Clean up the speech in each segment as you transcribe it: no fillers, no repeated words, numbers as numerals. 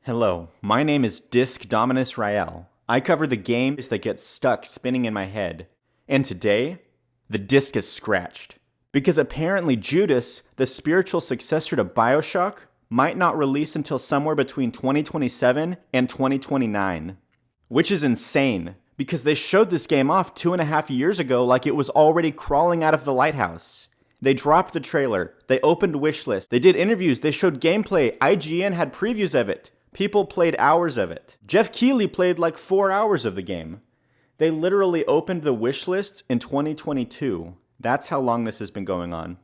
Hello, my name is Disc Dominus Rael. I cover the games that get stuck spinning in my head. And today, the disc is scratched. Because apparently Judas, the spiritual successor to BioShock, might not release until somewhere between 2027 and 2029. Which is insane, because they showed this game off 2.5 years ago like it was already crawling out of the lighthouse. They dropped the trailer, they opened wishlist, they did interviews, they showed gameplay, IGN had previews of it. People played hours of it. Jeff Keighley played like 4 hours of the game. They literally opened the wish lists in 2022. That's how long this has been going on.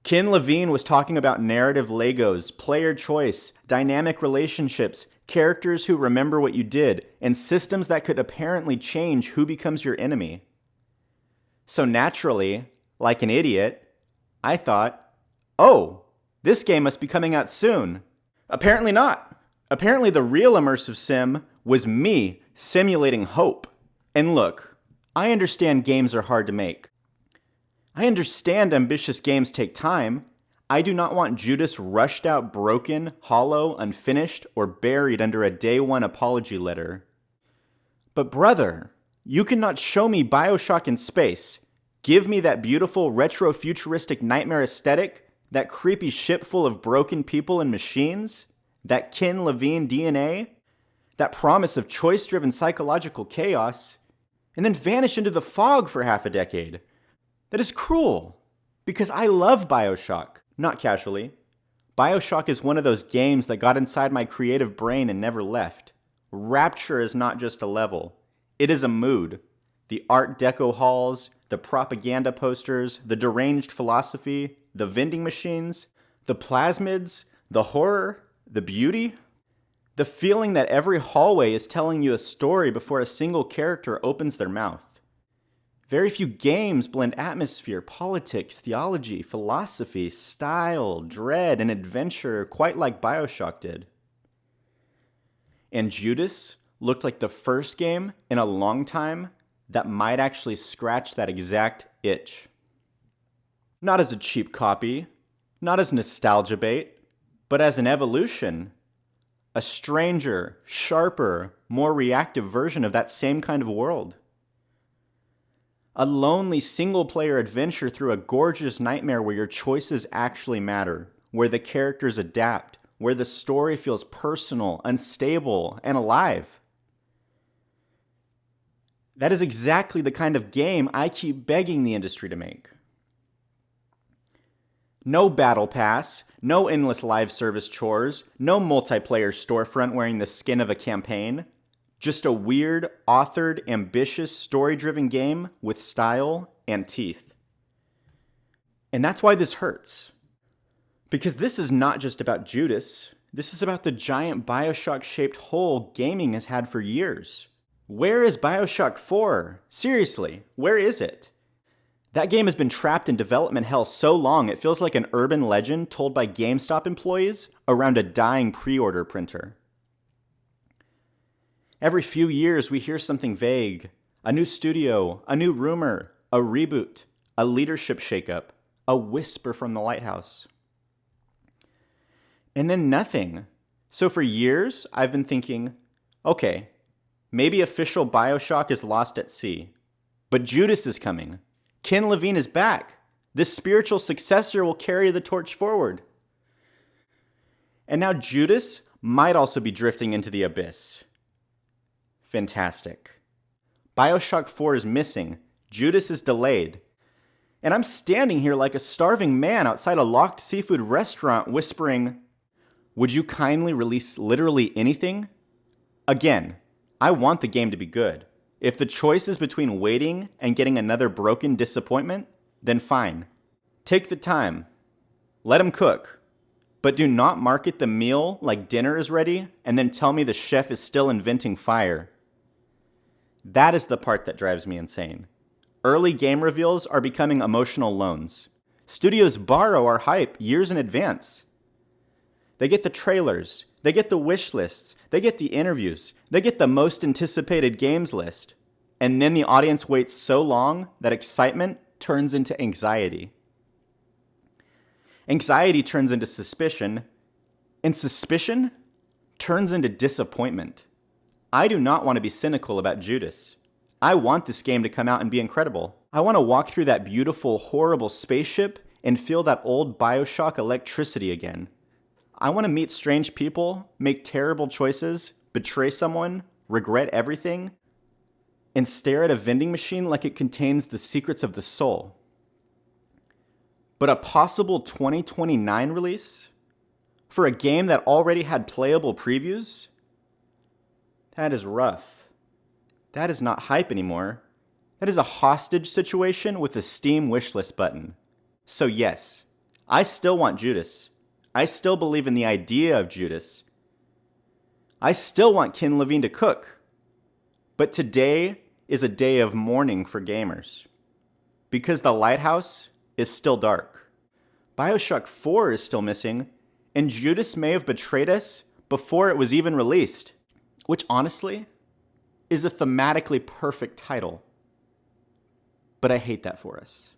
Ken Levine was talking about narrative Legos, player choice, dynamic relationships, characters who remember what you did, and systems that could apparently change who becomes your enemy. So naturally, like an idiot, I thought, oh, this game must be coming out soon. Apparently not. Apparently the real immersive sim was me simulating hope. And look, I understand games are hard to make. I understand ambitious games take time. I do not want Judas rushed out broken, hollow, unfinished, or buried under a day one apology letter. But brother, you cannot show me BioShock in space. Give me that beautiful retro-futuristic nightmare aesthetic, that creepy ship full of broken people and machines, that Ken Levine DNA, that promise of choice-driven psychological chaos, and then vanish into the fog for half a decade. That is cruel, because I love BioShock, not casually. BioShock is one of those games that got inside my creative brain and never left. Rapture is not just a level, it is a mood. The Art Deco halls, the propaganda posters, the deranged philosophy, the vending machines, the plasmids, the horror, the beauty, the feeling that every hallway is telling you a story before a single character opens their mouth. Very few games blend atmosphere, politics, theology, philosophy, style, dread, and adventure quite like BioShock did. And Judas looked like the first game in a long time that might actually scratch that exact itch. Not as a cheap copy, not as nostalgia bait, but as an evolution. A stranger, sharper, more reactive version of that same kind of world. A lonely single-player adventure through a gorgeous nightmare where your choices actually matter, where the characters adapt, where the story feels personal, unstable, and alive. That is exactly the kind of game I keep begging the industry to make. No battle pass, no endless live service chores, no multiplayer storefront wearing the skin of a campaign. Just a weird, authored, ambitious, story-driven game with style and teeth. And that's why this hurts. Because this is not just about Judas. This is about the giant BioShock-shaped hole gaming has had for years. Where is BioShock 4? Seriously, where is it? That game has been trapped in development hell so long it feels like an urban legend told by GameStop employees around a dying pre-order printer. Every few years we hear something vague. A new studio, a new rumor, a reboot, a leadership shakeup, a whisper from the lighthouse. And then nothing. So for years I've been thinking, okay, maybe official BioShock is lost at sea. But Judas is coming. Ken Levine is back. This spiritual successor will carry the torch forward. And now Judas might also be drifting into the abyss. Fantastic. BioShock 4 is missing. Judas is delayed. And I'm standing here like a starving man outside a locked seafood restaurant whispering, would you kindly release literally anything? Again, I want the game to be good. If the choice is between waiting and getting another broken disappointment, then fine. Take the time. Let him cook. But do not market the meal like dinner is ready and then tell me the chef is still inventing fire. That is the part that drives me insane. Early game reveals are becoming emotional loans. Studios borrow our hype years in advance. They get the trailers, they get the wish lists, they get the interviews, they get the most anticipated games list. And then the audience waits so long that excitement turns into anxiety. Anxiety turns into suspicion, And suspicion turns into disappointment. I do not want to be cynical about Judas. I want this game to come out and be incredible. I want to walk through that beautiful, horrible spaceship and feel that old BioShock electricity again. I want to meet strange people, make terrible choices, betray someone, regret everything, and stare at a vending machine like it contains the secrets of the soul. But a possible 2029 release for a game that already had playable previews? That is rough. That is not hype anymore. That is a hostage situation with a Steam wishlist button. So yes, I still want Judas. I still believe in the idea of Judas. I still want Ken Levine to cook. But today is a day of mourning for gamers. Because the lighthouse is still dark. BioShock 4 is still missing, and Judas may have betrayed us before it was even released. Which honestly is a thematically perfect title. But I hate that for us.